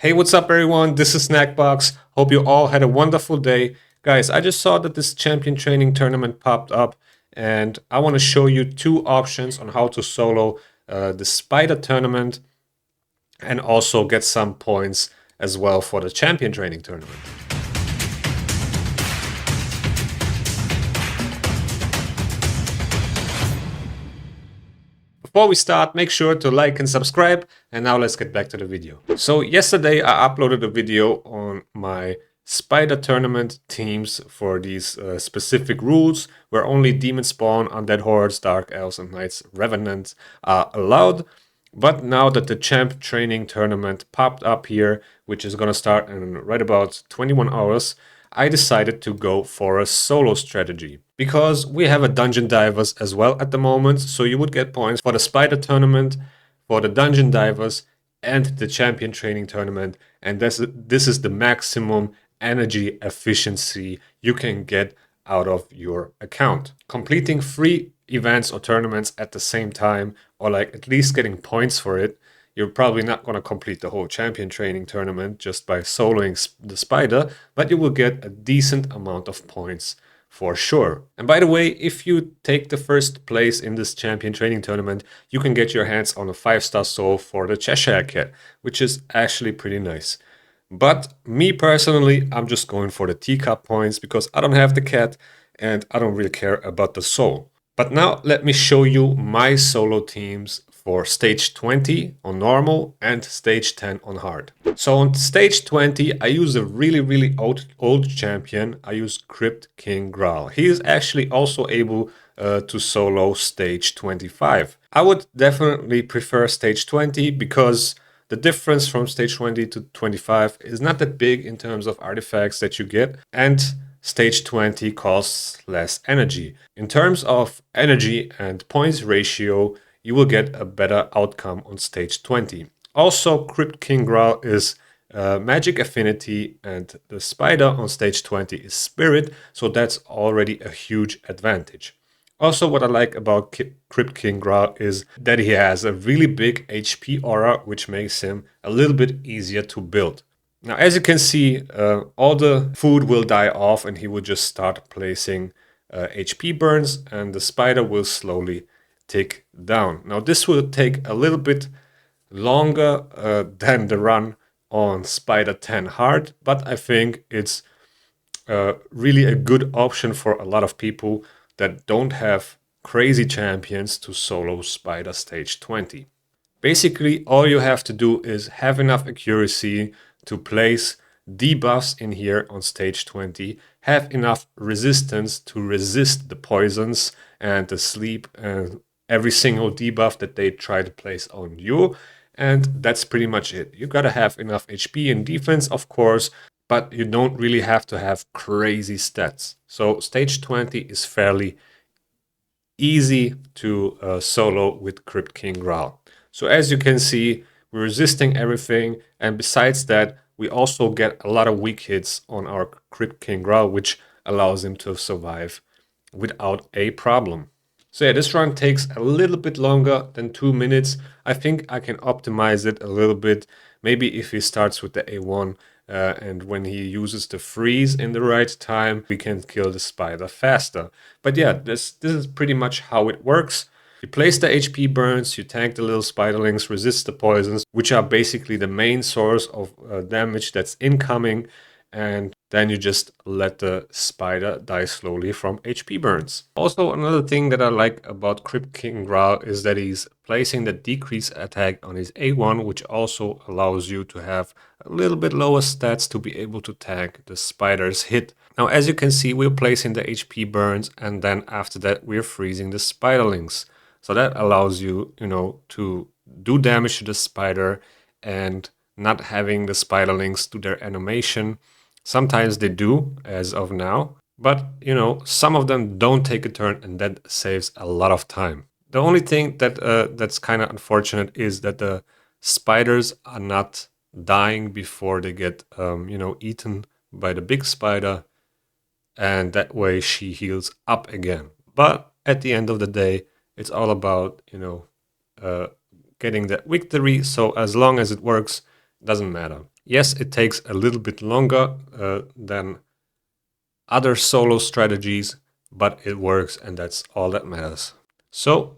Hey, what's up, everyone? This is Snackbox. Hope you all had a wonderful day. Guys, I just saw that this champion training tournament popped up, and I want to show you two options on how to solo the spider tournament and also get some points as well for the champion training tournament. Before we start, make sure to like and subscribe. And now let's get back to the video. So yesterday I uploaded a video on my spider tournament teams for these specific rules where only demon spawn, undead hordes, dark elves, and knights revenants are allowed. But now that the champ training tournament popped up here, which is gonna start in right about 21 hours, I decided to go for a solo strategy. Because we have a dungeon divers as well at the moment, so you would get points for the spider tournament, for the dungeon divers, and the champion training tournament. And this is the maximum energy efficiency you can get out of your account. Completing free events or tournaments at the same time, or like at least getting points for it, you're probably not going to complete the whole champion training tournament just by soloing the spider, but you will get a decent amount of points for sure. And by the way, if you take the first place in this champion training tournament, you can get your hands on a 5-star soul for the Cheshire Cat, which is actually pretty nice. But me personally, I'm just going for the teacup points because I don't have the cat and I don't really care about the soul. But now let me show you my solo teams for stage 20 on normal and stage 10 on hard. So on stage 20, I use a really old champion. I use Crypt King Graal. He is actually also able to solo stage 25. I would definitely prefer stage 20 because the difference from stage 20 to 25 is not that big in terms of artifacts that you get, and stage 20 costs less energy. In terms of energy and points ratio, you will get a better outcome on stage 20. Also, Crypt King Graal is magic affinity, and the spider on stage 20 is spirit, so that's already a huge advantage. Also, what I like about Crypt King Graal is that he has a really big HP aura, which makes him a little bit easier to build. Now, as you can see, all the food will die off and he will just start placing HP burns, and the spider will slowly tick down. Now, this will take a little bit longer than the run on Spider 10 hard, but I think it's really a good option for a lot of people that don't have crazy champions to solo Spider stage 20. Basically, all you have to do is have enough accuracy to place debuffs in here on stage 20, have enough resistance to resist the poisons and the sleep and every single debuff that they try to place on you, and that's pretty much it. You gotta have enough HP and defense, of course, but you don't really have to have crazy stats. So stage 20 is fairly easy to solo with Crypt King Graal. So as you can see, we're resisting everything, and besides that, we also get a lot of weak hits on our Crypt King Graal, which allows him to survive without a problem. So yeah, this run takes a little bit longer than 2 minutes. I think I can optimize it a little bit. Maybe if he starts with the A1 and when he uses the freeze in the right time, we can kill the spider faster. But yeah, this is pretty much how it works. You place the HP burns, you tank the little spiderlings, resist the poisons, which are basically the main source of damage that's incoming, and then you just let the spider die slowly from HP burns. Also, another thing that I like about Crypt King Graal is that he's placing the decrease attack on his A1, which also allows you to have a little bit lower stats to be able to tank the spider's hit. Now, as you can see, we're placing the HP burns, and then after that, we're freezing the spiderlings. So that allows you, to do damage to the spider and not having the spiderlings do their animation. Sometimes they do, as of now, but some of them don't take a turn, and that saves a lot of time. The only thing that's kind of unfortunate is that the spiders are not dying before they get eaten by the big spider, and that way she heals up again. But at the end of the day, it's all about getting that victory. So as long as it works, doesn't matter. Yes, it takes a little bit longer than other solo strategies, but it works, and that's all that matters. So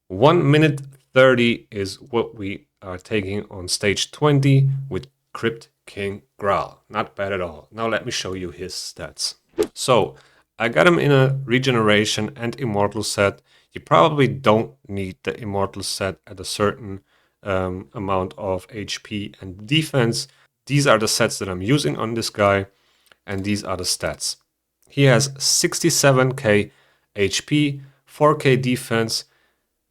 1 minute 30 is what we are taking on stage 20 with Crypt King Graal. Not bad at all. Now let me show you his stats. So I got him in a regeneration and immortal set. You probably don't need the immortal set at a certain amount of HP and defense. These are the sets that I'm using on this guy, and these are the stats. He has 67k HP, 4k defense,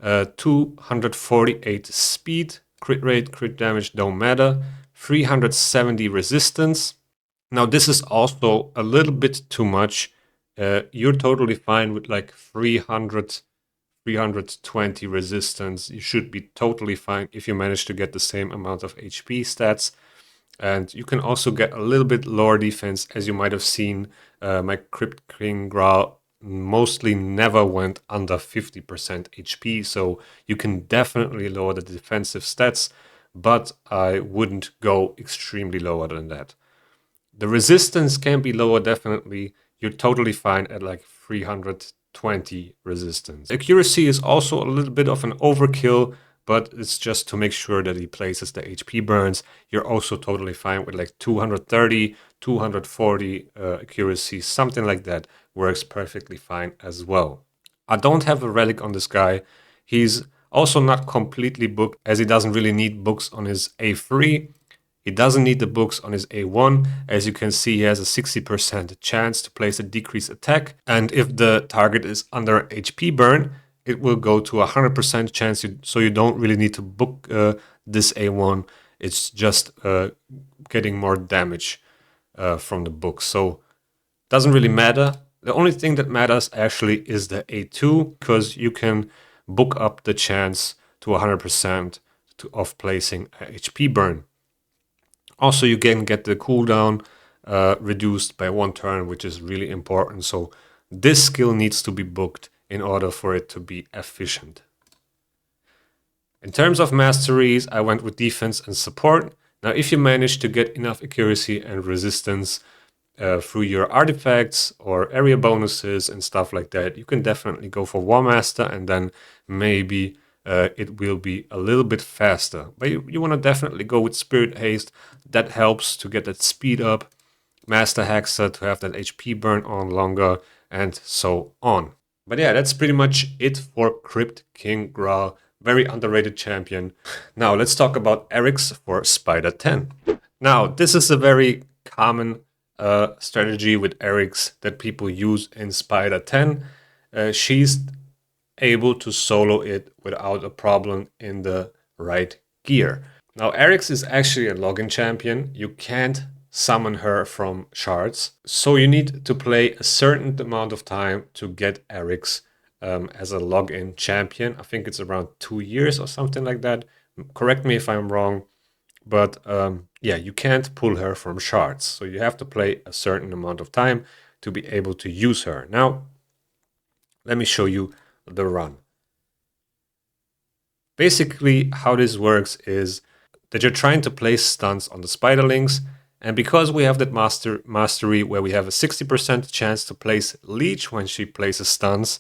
248 speed, crit rate, crit damage don't matter, 370 resistance. Now this is also a little bit too much. You're totally fine with like 320 resistance. You should be totally fine if you manage to get the same amount of HP stats. And you can also get a little bit lower defense. As you might have seen, my Crypt King Graal mostly never went under 50% HP, so you can definitely lower the defensive stats, but I wouldn't go extremely lower than that. The resistance can be lower, definitely. You're totally fine at like 320 resistance. Accuracy is also a little bit of an overkill, but it's just to make sure that he places the HP burns. You're also totally fine with like 230, 240 accuracy, something like that works perfectly fine as well. I don't have a relic on this guy. He's also not completely booked, as he doesn't really need books on his A3. He doesn't need the books on his A1. As you can see, he has a 60% chance to place a decreased attack. And if the target is under HP burn, it will go to a 100% chance, so you don't really need to book this A1. It's just getting more damage from the book. So doesn't really matter. The only thing that matters actually is the A2, because you can book up the chance to 100% of placing a HP burn. Also, you can get the cooldown reduced by 1 turn, which is really important. So this skill needs to be booked in order for it to be efficient. In terms of masteries, I went with defense and support. Now, if you manage to get enough accuracy and resistance through your artifacts or area bonuses and stuff like that, you can definitely go for War Master, and then maybe it will be a little bit faster. But you want to definitely go with Spirit Haste. That helps to get that speed up. Master Hexer to have that HP burn on longer, and so on. But yeah, that's pretty much it for Crypt King Graal. Very underrated champion. Now let's talk about Arix for Spider 10. Now this is a very common strategy with Arix that people use in Spider 10. She's able to solo it without a problem in the right gear. Now Arix is actually a login champion. You can't summon her from shards, so you need to play a certain amount of time to get Arix as a login champion. I think it's around 2 years or something like that. Correct me if I'm wrong, but yeah, you can't pull her from shards, so you have to play a certain amount of time to be able to use her. Now let me show you the run. Basically how this works is that you're trying to place stuns on the spiderlings, and because we have that mastery where we have a 60% chance to place leech when she places stuns,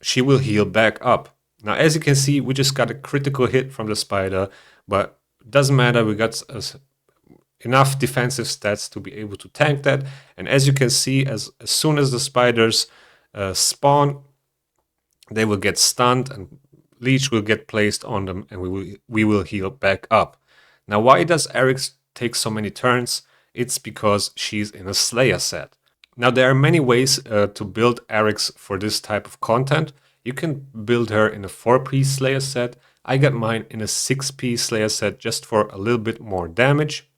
she will heal back up. Now as you can see, we just got a critical hit from the spider, but it doesn't matter, we got enough defensive stats to be able to tank that. And as you can see, as soon as the spiders spawn, they will get stunned and leech will get placed on them, and we will heal back up. Now why does Arix take so many turns? It's because she's in a Slayer set. Now there are many ways to build Arix for this type of content. You can build her in a 4-piece Slayer set. I got mine in a 6-piece Slayer set just for a little bit more damage.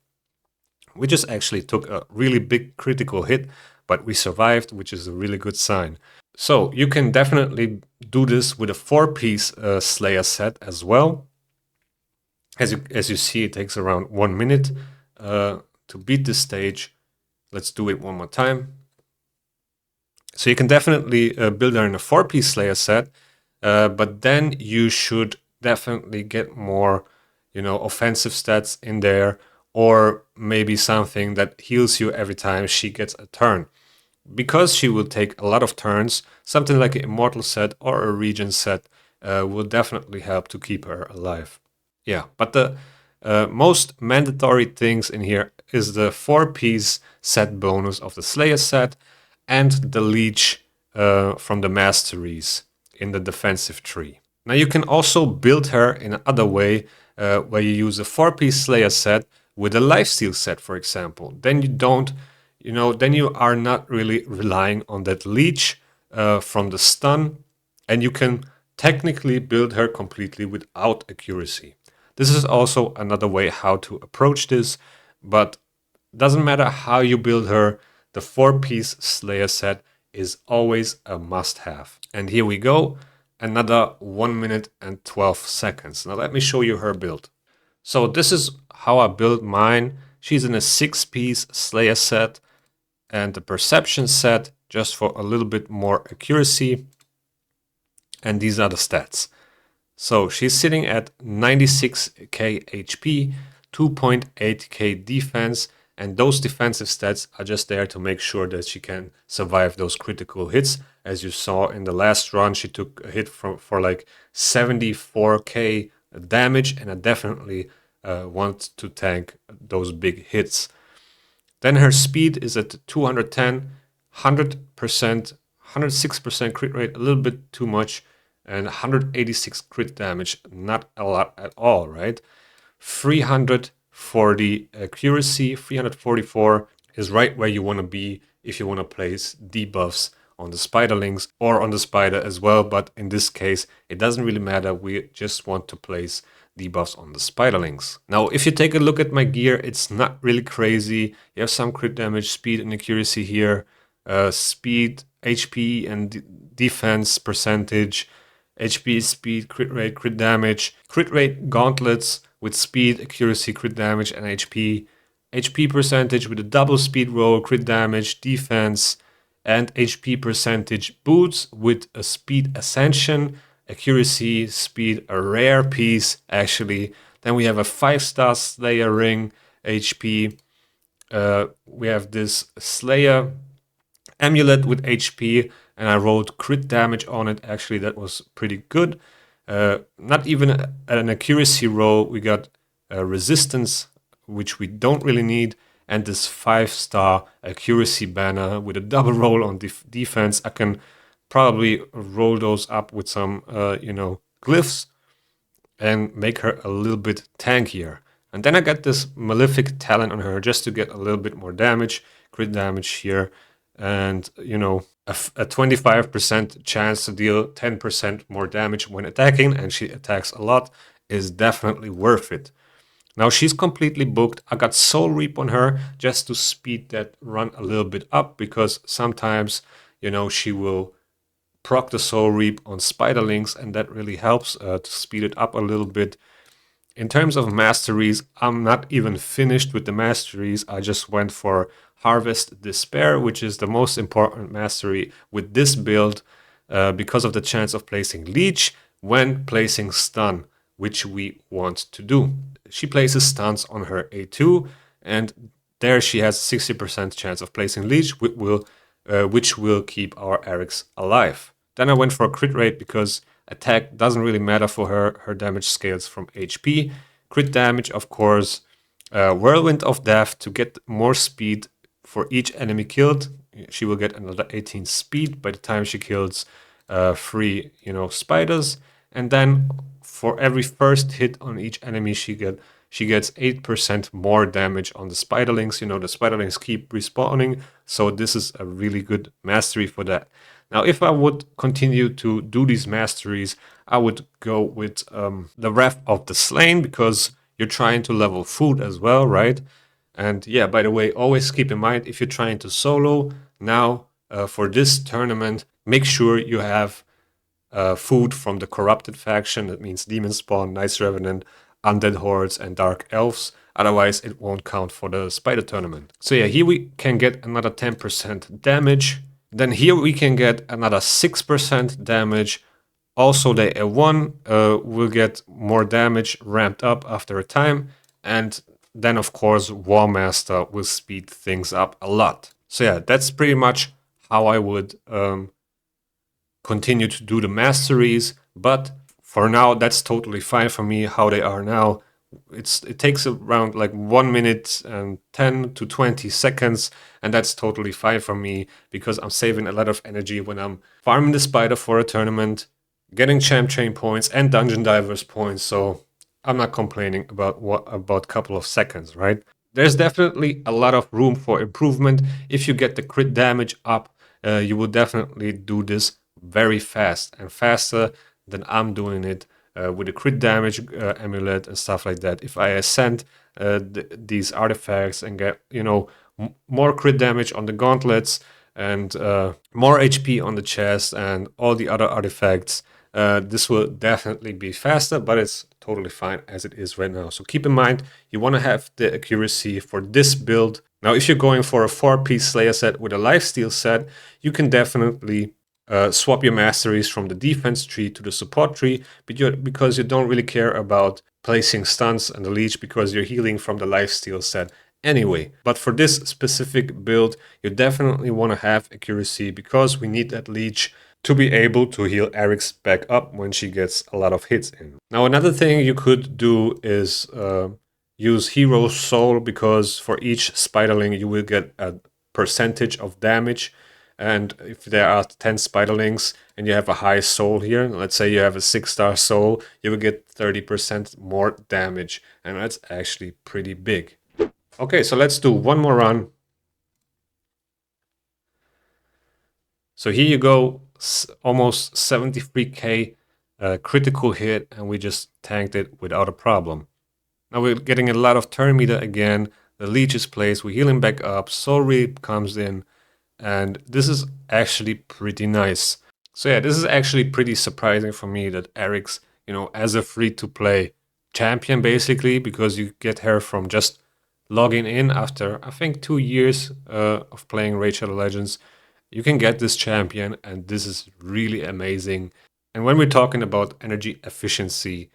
We just actually took a really big critical hit, but we survived, which is a really good sign. So you can definitely do this with a 4-piece Slayer set as well. As you see, it takes around 1 minute to beat this stage. Let's do it one more time. So you can definitely build her in a 4-piece Slayer set, but then you should definitely get more offensive stats in there, or maybe something that heals you every time she gets a turn. Because she will take a lot of turns, something like an immortal set or a regen set will definitely help to keep her alive. Yeah, but the most mandatory things in here is the 4-piece set bonus of the Slayer set and the Leech from the Masteries in the defensive tree. Now you can also build her in another way where you use a 4-piece Slayer set with a Lifesteal set, for example. Then you don't, then you are not really relying on that Leech from the stun, and you can technically build her completely without accuracy. This is also another way how to approach this, but doesn't matter how you build her, the 4-piece Slayer set is always a must-have. And here we go, another 1 minute and 12 seconds. Now let me show you her build. So this is how I built mine. She's in a 6-piece Slayer set and the Perception set just for a little bit more accuracy. And these are the stats. So she's sitting at 96k HP, 2.8k defense, and those defensive stats are just there to make sure that she can survive those critical hits. As you saw in the last run, she took a hit for like 74k damage, and I definitely want to tank those big hits. Then her speed is at 210, 100%, 106% crit rate, a little bit too much, and 186 crit damage, not a lot at all, right? 340 accuracy, 344 is right where you want to be if you want to place debuffs on the spiderlings or on the spider as well, but in this case it doesn't really matter, we just want to place debuffs on the spiderlings. Now if you take a look at my gear, it's not really crazy. You have some crit damage, speed and accuracy here, speed, HP and defense percentage, HP, speed, crit rate, crit damage, crit rate gauntlets with speed, accuracy, crit damage, and HP. HP percentage with a double speed roll, crit damage, defense, and HP percentage boots with a speed ascension, accuracy, speed, a rare piece actually. Then we have a 5-star Slayer ring, HP. We have this Slayer amulet with HP, and I rolled crit damage on it. Actually, that was pretty good. Not even an accuracy roll. We got resistance, which we don't really need, and this 5-star accuracy banner with a double roll on defense. I can probably roll those up with some, glyphs and make her a little bit tankier. And then I got this Malefic Talent on her just to get a little bit more damage, crit damage here, and, a 25% chance to deal 10% more damage when attacking, and she attacks a lot, is definitely worth it. Now she's completely booked. I got Soul Reap on her just to speed that run a little bit up, because sometimes, she will proc the Soul Reap on spiderlings, and that really helps to speed it up a little bit. In terms of masteries, I'm not even finished with the masteries. I just went for Harvest Despair, which is the most important mastery with this build because of the chance of placing Leech when placing Stun, which we want to do. She places stuns on her A2, and there she has 60% chance of placing Leech, which will keep our Arix alive. Then I went for a crit rate because attack doesn't really matter for her. Her damage scales from HP. Crit damage, of course. Whirlwind of Death to get more speed for each enemy killed. She will get another 18 speed by the time she kills 3, spiders. And then for every first hit on each enemy, she gets 8% more damage on the spiderlings. The spiderlings keep respawning, so this is a really good mastery for that. Now, if I would continue to do these masteries, I would go with the Wrath of the Slain, because you're trying to level food as well, right? And yeah, by the way, always keep in mind, if you're trying to solo, now for this tournament, make sure you have food from the Corrupted faction. That means Demon Spawn, Knights Revenant, Undead Hordes, and Dark Elves. Otherwise, it won't count for the Spider tournament. So yeah, here we can get another 10% damage. Then here we can get another 6% damage Also, the A1 will get more damage ramped up after a time, and then of course War Master will speed things up a lot. So yeah, that's pretty much how I would continue to do the masteries, but for now that's totally fine for me how they are now. It takes around like 1 minute and 10 to 20 seconds, and that's totally fine for me because I'm saving a lot of energy when I'm farming the spider for a tournament, getting champ chain points and dungeon divers points. So I'm not complaining about a couple of seconds, right? There's definitely a lot of room for improvement. If you get the crit damage up, you will definitely do this very fast and faster than I'm doing it with the crit damage amulet and stuff like that. If I ascend these artifacts and get, more crit damage on the gauntlets and more HP on the chest and all the other artifacts, this will definitely be faster, but it's totally fine as it is right now. So keep in mind, you want to have the accuracy for this build. Now, if you're going for a 4-piece Slayer set with a lifesteal set, you can definitely swap your masteries from the defense tree to the support tree, because you don't really care about placing stuns and the leech because you're healing from the lifesteal set anyway. But for this specific build, you definitely want to have accuracy because we need that leech to be able to heal Arix back up when she gets a lot of hits in. Now, another thing you could do is use Hero Soul, because for each Spiderling you will get a percentage of damage. And if there are 10 Spiderlings and you have a high soul here, let's say you have a 6-star soul, you will get 30% more damage. And that's actually pretty big. Okay, so let's do one more run. So here you go, almost 73k critical hit, and we just tanked it without a problem. Now we're getting a lot of turn meter again, the leech is placed, we're healing back up, Soul Reap comes in, and this is actually pretty nice. So yeah, this is actually pretty surprising for me that Arix, as a free-to-play champion basically, because you get her from just logging in after, I think, 2 years of playing Raid Shadow Legends, you can get this champion, and this is really amazing. And when we're talking about energy efficiency,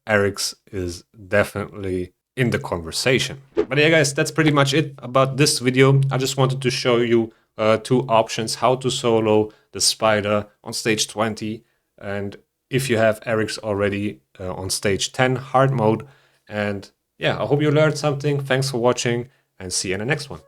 Arix is definitely in the conversation. But yeah, guys, that's pretty much it about this video. I just wanted to show you 2 options how to solo the spider on stage 20, and if you have Arix already on stage 10 hard mode. And yeah, I hope you learned something. Thanks for watching, and see you in the next one.